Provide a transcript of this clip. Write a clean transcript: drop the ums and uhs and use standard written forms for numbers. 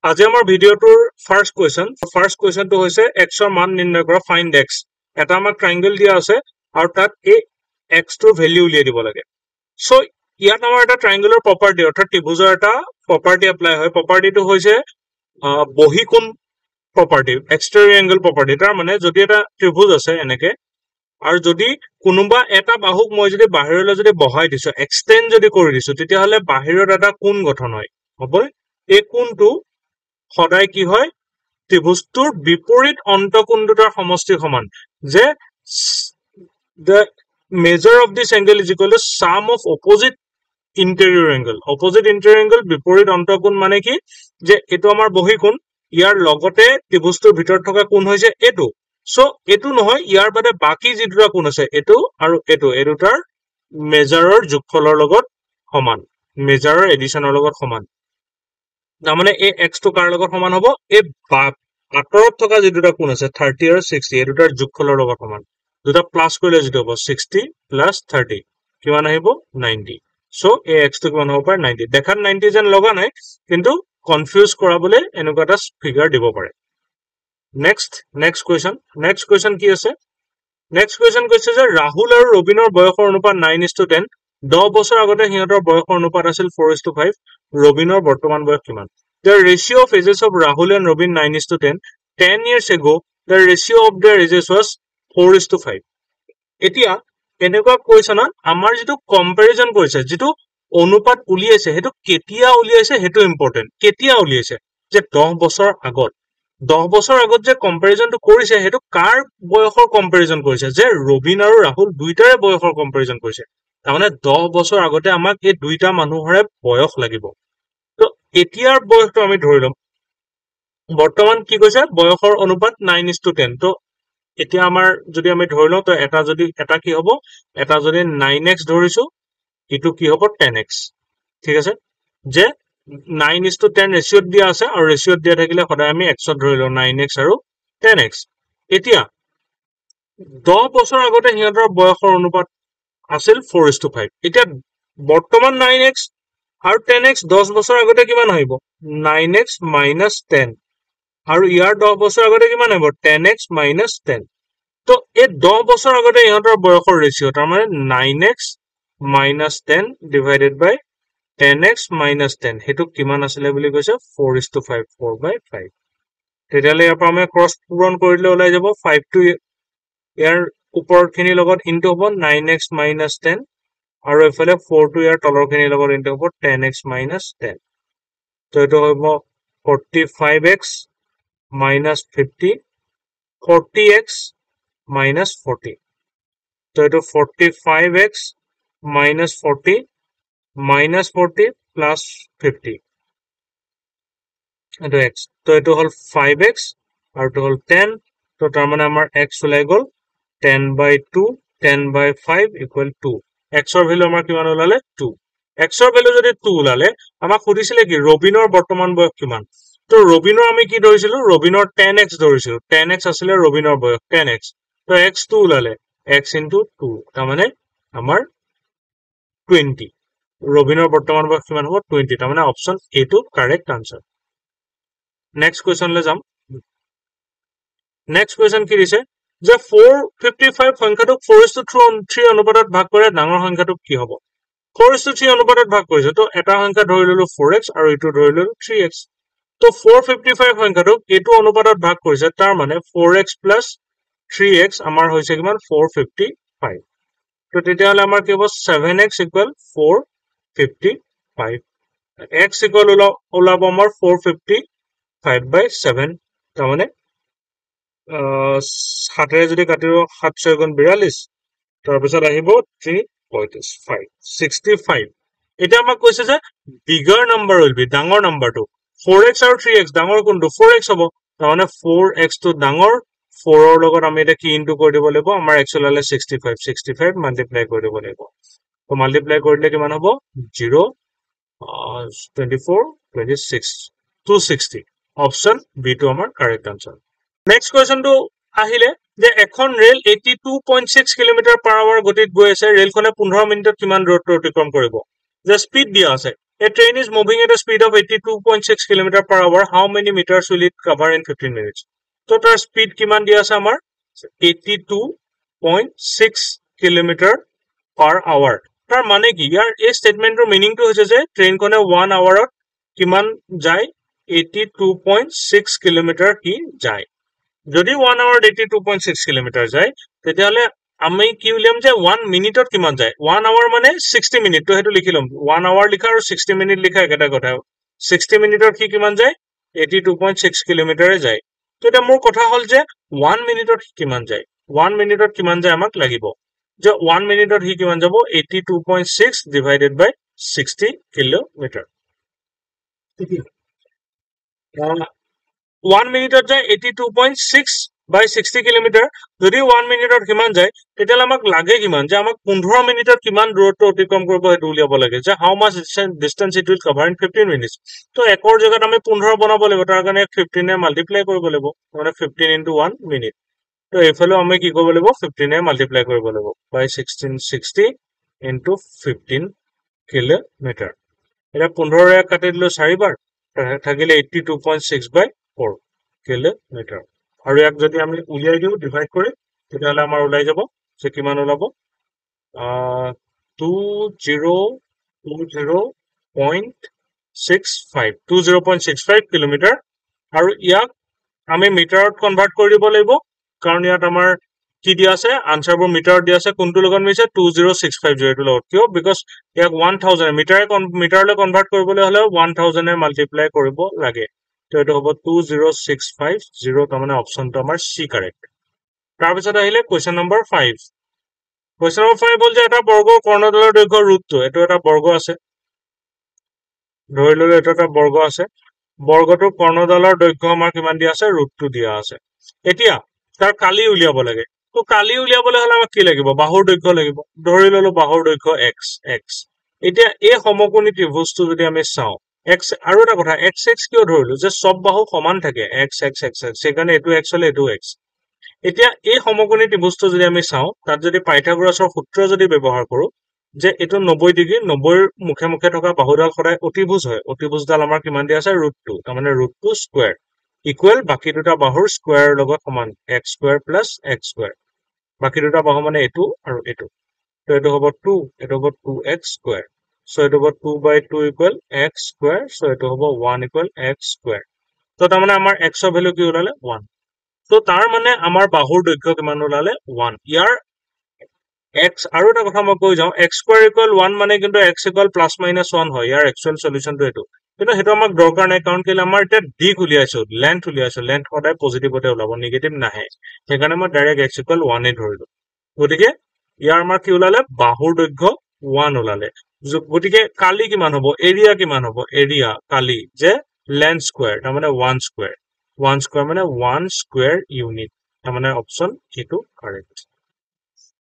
আজি আমাৰ ভিডিঅ'টোৰ ফাৰ্ষ্ট কুৱেশ্যনটো হৈছে x ৰ মান নিৰ্ণয় কৰা ফাইণ্ড x। এটা আমাক ট্ৰাইংগল দিয়া আছে আৰু তাত এই x টোৰ ভেলিউ উলিয়াই দিব লাগে। সো ইয়াত আমাৰ এটা ট্ৰাইংগলৰ প্ৰপাৰ্টি অৰ্থাৎ ত্ৰিভুজৰ এটা প্ৰপাৰ্টি এপ্লাই হয়। প্ৰপাৰ্টিটো হৈছে বহিকোণ প্ৰপাৰ্টি, এক্সটেৰিয়ৰ এংগল প্ৰপাৰ্টি। তাৰ মানে যদি এটা ত্ৰিভুজ আছে এনেকে আৰু যদি কোনোবা এটা বাহুক মই যদি বাহিৰলৈ যদি বহাই দিছো, এক্সটেন্ড যদি কৰি দিছো, তেতিয়াহ'লে বাহিৰত এটা কোণ গঠন হয়। হ'ব এই কোণটো সদায় কি হয়, ত্ৰিভুজটোৰ বিপৰীত অন্তকোণ দুটাৰ সমষ্টিৰ সমান। যে the measure of this angle is equal to sum of opposite interior angle. Opposite interior angle বিপৰীত অন্তকোণ মানে কি, যে এইটো আমাৰ বহিকোণ, ইয়াৰ লগতে ত্ৰিভুজটোৰ ভিতৰত থকা কোণ হৈছে এইটো। সো এইটো নহয়, ইয়াৰ বাদে বাকি যি দুটা কোণ আছে, এইটো আৰু এইটো, এই দুটাৰ মেজাৰৰ যোগফলৰ লগত সমান, মেজাৰৰ এডিশ্যনৰ লগত সমান। তাৰমানে এই x টো কাৰ লগত সমান হ'ব, এই আঁতৰত থকা যি দুটা কোণ আছে 30 আৰু 60, এই দুটাৰ যোগফলৰ লগত সমান। দুটা প্লাছ কৰিলে যিটো হ'ব 60 প্লাছ 30 কিমান আহিব 90। সো এই x টো কিমান হ'ব পাৰে 90। দেখাত 90 যেন লগা নাই, কিন্তু কনফিউজ কৰাবলৈ এনেকুৱা এটা ফিগাৰ দিব পাৰে। নেক্সট কুৱেশ্যন কি আছে? নেক্সট কুৱেশ্যন কৈছে যে ৰাহুল আৰু ৰবিনৰ বয়সৰ অনুপাত 9:10। 10 বছৰ আগতে সিহঁতৰ বয়সৰ অনুপাত আছিল 4:5। ৰবিনৰ বৰ্তমান বয়স কিমান? The ratio of ages of Rahul and Robin 9:10. 10 years ago, the ratio of their ages was 4:5. এতিয়া এনেকুৱা কুৱেশ্যনত আমাৰ যিটো কম্পেৰিজন কৰিছে, যিটো অনুপাত উলিয়াইছে, সেইটো কেতিয়া উলিয়াইছে সেইটো ইম্পৰ্টেণ্ট। কেতিয়া উলিয়াইছে? যে 10 বছৰ আগত। 10 বছৰ আগত যে কম্পেৰিজনটো কৰিছে, সেইটো কাৰ বয়সৰ কম্পেৰিজন কৰিছে? যে ৰবিন আৰু ৰাহুল দুইটাৰে বয়সৰ কম্পেৰিজন কৰিছে। তাৰমানে 10 বছৰ আগতে আমাক এই দুইটা মানুহৰে বয়স লাগিব। তো এতিয়াৰ বয়সটো আমি ধৰি ল'ম। বৰ্তমান কি কৈছে? বয়সৰ অনুপাত 9:10। তো এতিয়া আমাৰ যদি আমি ধৰি লওঁ, তো এটা কি হ'ব, এটা যদি 9x ধৰিছো, ইটো কি হ'ব 10x। ঠিক আছে, যে 9:10 ৰেচিঅ'ত দিয়া আছে, আৰু ৰেচিঅ'ত দিয়া থাকিলে সদায় আমি xত ধৰি লওঁ, 9x আৰু 10x। এতিয়া 10 বছৰ আগতে সিহঁতৰ বয়সৰ অনুপাত আছিল 4:5। এতিয়া বৰ্তমান 9x আৰু 10x 10 বছৰ আগতে কিমান আহিব? 9x minus 10। আৰু ইয়াৰ 10 বছৰ আগতে কিমান আহিব? 10x minus 10। তো এই 10 বছৰ আগতে ইহঁতৰ বয়সৰ ৰেচিঅ', তাৰমানে 9x minus 10 divided by 10x minus 10, সেইটো কিমান আছিলে বুলি কৈছে? 4:5, 4/5। তেতিয়াহ'লে ইয়াৰ পৰা আমি ক্ৰছ পূৰণ কৰিলে ওলাই যাব 5 টো ইয়াৰ ওপৰখিনিৰ লগত ইনটু হ'ব 9x minus 10, আৰু এইফালে 4 টো ইয়াৰ তলৰখিনিৰ লগত ইনটু হ'ব 10x minus 10। তো এইটো হ'ব 45x minus 50, 40x minus 40। তো এইটো 45x minus 40 minus 40 plus 50, এইটো x। তো এইটো হ'ল 5x আৰু এইটো হ'ল 10। তো তাৰমানে আমাৰ x ওলাই গ'ল 10/2, 10/5 equal 2। x ৰ ভেলু আমাৰ কিমান ওলালে? 2। x ৰ ভেলু যদি 2 ওলালে, আমাক সুধিছিলে কি ৰবিনৰ বৰ্তমান বয়স কিমান? তো ৰবিনৰ আমি কি ধৰিছিলো? ৰবিনৰ 10x ধৰিছিলো। 10x আছিলে ৰবিনৰ বয়স, 10x। তো x 2 ওলালে, x into 2, তাৰমানে আমাৰ 20। ৰবিনৰ বৰ্তমান বয়স কিমান হ'ব? 20। তাৰমানে অপশ্যন এ টো কাৰেক্ট আনসাৰ। নেক্সট কুৱেশ্যনলৈ যাম। নেক্সট কুৱেশ্যন কি দিছে? যে 455 সংখ্যাটোক 4:3 অনুপাতত ভাগ কৰে, ডাঙৰ সংখ্যাটোক কি হ'ব? 4:3 অনুপাতত ভাগ কৰিছে, তো এটা সংখ্যা ধৰি ললো 4x আৰু এইটো ধৰি ললো 3x। তো 455 সংখ্যাটোক এইটো অনুপাতত ভাগ কৰিছে, তাৰ মানে 4x plus 3x আমাৰ হৈছে কিমান? 455। তো তেতিয়াহ'লে আমাৰ কি হ'ব? 7x equal 455। x equal ওলাব আমাৰ 455/7। তাৰমানে 7ৰে যদি কাটিব, 7 6 গুণ 42, তাৰপিছত আহিব 3/5, 65। এতিয়া আমাক কৈছে যে বিগাৰ নাম্বাৰ উইল বি, ডাঙৰ নাম্বাৰটো। 4x আৰু 3x, ডাঙৰ কোনটো? 4x হ'ব। তাৰমানে 4x টো ডাঙৰ, 4 ৰ লগত আমি এতিয়া কি ইনটু কৰি দিব লাগিব? আমাৰ x ওলালে 65, 65 মাল্টিপ্লাই কৰি দিব লাগিব। তো মাল্টিপ্লাই কৰিলে কিমান হ'ব? 0, 24, 26, 260। অপশ্যন বি টো আমাৰ কাৰেক্ট আনসাৰ। নেক্সট কুৱেশ্যনটো আহিলে যে এখন ৰেল 82.6 কিলোমিটাৰ পাৰ আৱাৰ গতিত গৈ আছে, ৰেলখনে 15 মিনিটত কিমান দূৰত্ব অতিক্ৰম কৰিব? যে স্পীড দিয়া আছে, A train is moving at a speed of 82.6 km per hour. How many meters will it cover in 15 minutes? So tar speed kiman dia ase amar 82.6 km per hour. Tar mane ki yar ei statement ro meaning to hoise je train kone 1 hour ot kiman jai 82.6 km ki jai. যদি 1 hour 82.6 km যায় তেতিয়াহলে আমি কি উলিয়াম যে 1 মিনিটত কিমান যায় 1 hour মানে 60 মিনিট তো হেতু লিখি লম 1 hour লিখা আৰু 60 মিনিট লিখা একেটা কথা 60 মিনিটত কি কিমান যায় 82.6 কিলোমিটারে যায় তো এটা মোৰ কথা হল যে 1 মিনিটত কিমান যায় 1 মিনিটত কিমান যায় আমাক লাগিব যে 1 মিনিটত কি কিমান যাব 82.6 ডিভাইডেড বাই 60 কিলোমিটার 1 মিনিটত যায় 82.6 by 60 কিলোমিটার যদি 1 মিনিটত কিমান যায় তেতিয়ালে আমাক লাগে কিমান যে আমাক 15 মিনিটত কিমান দূৰত্ব অতিক্ৰম কৰিব হেতু উলিয়াব লাগে যে how much distance it will cover in 15 minutes তো একৰ জায়গাত আমি 15 বনাব লাগিব তাৰ কাৰণে 15 এ মাল্টিপ্লাই কৰিব লাগিব মানে 15 into 1 মিনিট তো এফালে আমি কি কৰিব লাগিব 15 এ মাল্টিপ্লাই কৰিব লাগিব by 1660 into 15 কিলোমিটাৰ এটা 15 এ কাটি দিলো 4 বাৰ থাকিলে 82.6 by 4 কিলোমিটাৰ আৰু ইয়াক যদি আমি উলিয়াই দিও ডিভাইড কৰি তেতিয়ালে আমাৰ উলাই যাব যে কিমান ওলাব 20.65 কিলোমিটাৰ আৰু ইয়াক আমি মিটাৰত কনভাৰ্ট কৰি দিব লাগিব কাৰণ ইয়াত আমাৰ কি দিয়া আছে আনসাৰবোৰ মিটাৰত দিয়া আছে কোনটো লগত মিছে 2065 এটো লগত কিয় বিকজ ইয়াক 1000 মিটাৰলৈ কনভাৰ্ট কৰিবলৈ হলে 1000 এ মাল্টিপ্লাই কৰিব লাগে তো এটো হ'ব 20650 তাৰ মানে অপচনটো আমাৰ সি কাৰেক্ট তাৰ পিছত আহিলে কোৱেশ্চন নম্বৰ 5 কোৱেশ্চন নম্বৰ 5 বল যে এটা বৰ্গৰ কৰ্ণদলৰ দৈৰ্ঘ্য √2 এটো এটা বৰ্গ আছে ধৰি ললে এটা বৰ্গ আছে বৰ্গটোৰ কৰ্ণদলৰ দৈৰ্ঘ্য আমাৰ কিমান দিয়া আছে √2 দিয়া আছে এতিয়া তাৰ কালি উলিয়াব লাগে তো কালি উলিয়াবলৈ হলে আমাক কি লাগিব বাহুৰ দৈৰ্ঘ্য লাগিব ধৰি ললো বাহুৰ দৈৰ্ঘ্য x এতিয়া এই সমকোণী ত্ৰিভুজটো যদি আমি চাও x আৰু এটা কথা x কিয় ধৰিলো যে সব বাহু সমান থাকে x সেকাৰণে এটো x হলে এটো x এতিয়া এই সমকোণী ত্ৰিভুজটো যদি আমি চাও তাত যদি পাইথাগোৰাছৰ সূত্ৰ যদি ব্যৱহাৰ কৰো যে এটো 90 ডিগ্ৰী 90 ৰ মুখে মুখে থকা বাহুডাল সদায় অতিভুজ হয় অতিভুজডাল আমাৰ কিমান দিয়া আছে √2 তাৰ মানে √2 স্কয়াৰ ইকুৱেল বাকি দুটা বাহুৰ স্কয়াৰৰ লগত সমান x স্কয়াৰ + x স্কয়াৰ বাকি দুটা বাহু মানে এটো আৰু এটো তো এটো হ'ব 2 এটো হ'ব 2x স্কয়াৰ সো এটো হ'ব 2/2 ইকুৱেল x স্কয়াৰ সো এটো হ'ব 1 ইকুৱেল x স্কয়াৰ তো তাৰ মানে আমাৰ x ৰ ভ্যালু কি ওলালে 1 তো তাৰ মানে আমাৰ বাহুৰ দৈৰ্ঘ্য কিমান ওলালে 1 ইয়াৰ x আৰু এটা কথা মই কৈ যাও x স্কয়াৰ ইকুৱেল 1 মানে কিন্তু x ইকুৱেল +-1 হয় ইয়াৰ একচুয়াল সলিউশনটো এটো কিন্তু হেতু আমাক দৰকাৰ নাই কাৰণ কেলে আমাৰ এটা দিক উলিয়াইছো লেন্থ সদায় পজিটিভতে ওলাব নেগেটিভ নাহে সেইকাৰণে মই ডাইৰেক্ট x ইকুৱেল 1 এ ধৰিলো গতিকে ইয়াৰ আমাৰ কি ওলালে বাহুৰ দৈৰ্ঘ্য 1 ওলালে গতিকে কালি কিমান হ'ব এৰিয়া কিমান হ'ব এৰিয়া কালি যে লেন্থ স্কয়াৰ তাৰ মানে 1 স্কয়াৰ মানে 1 স্কয়াৰ ইউনিট তাৰ মানে অপচন কিটো কাৰেক্ট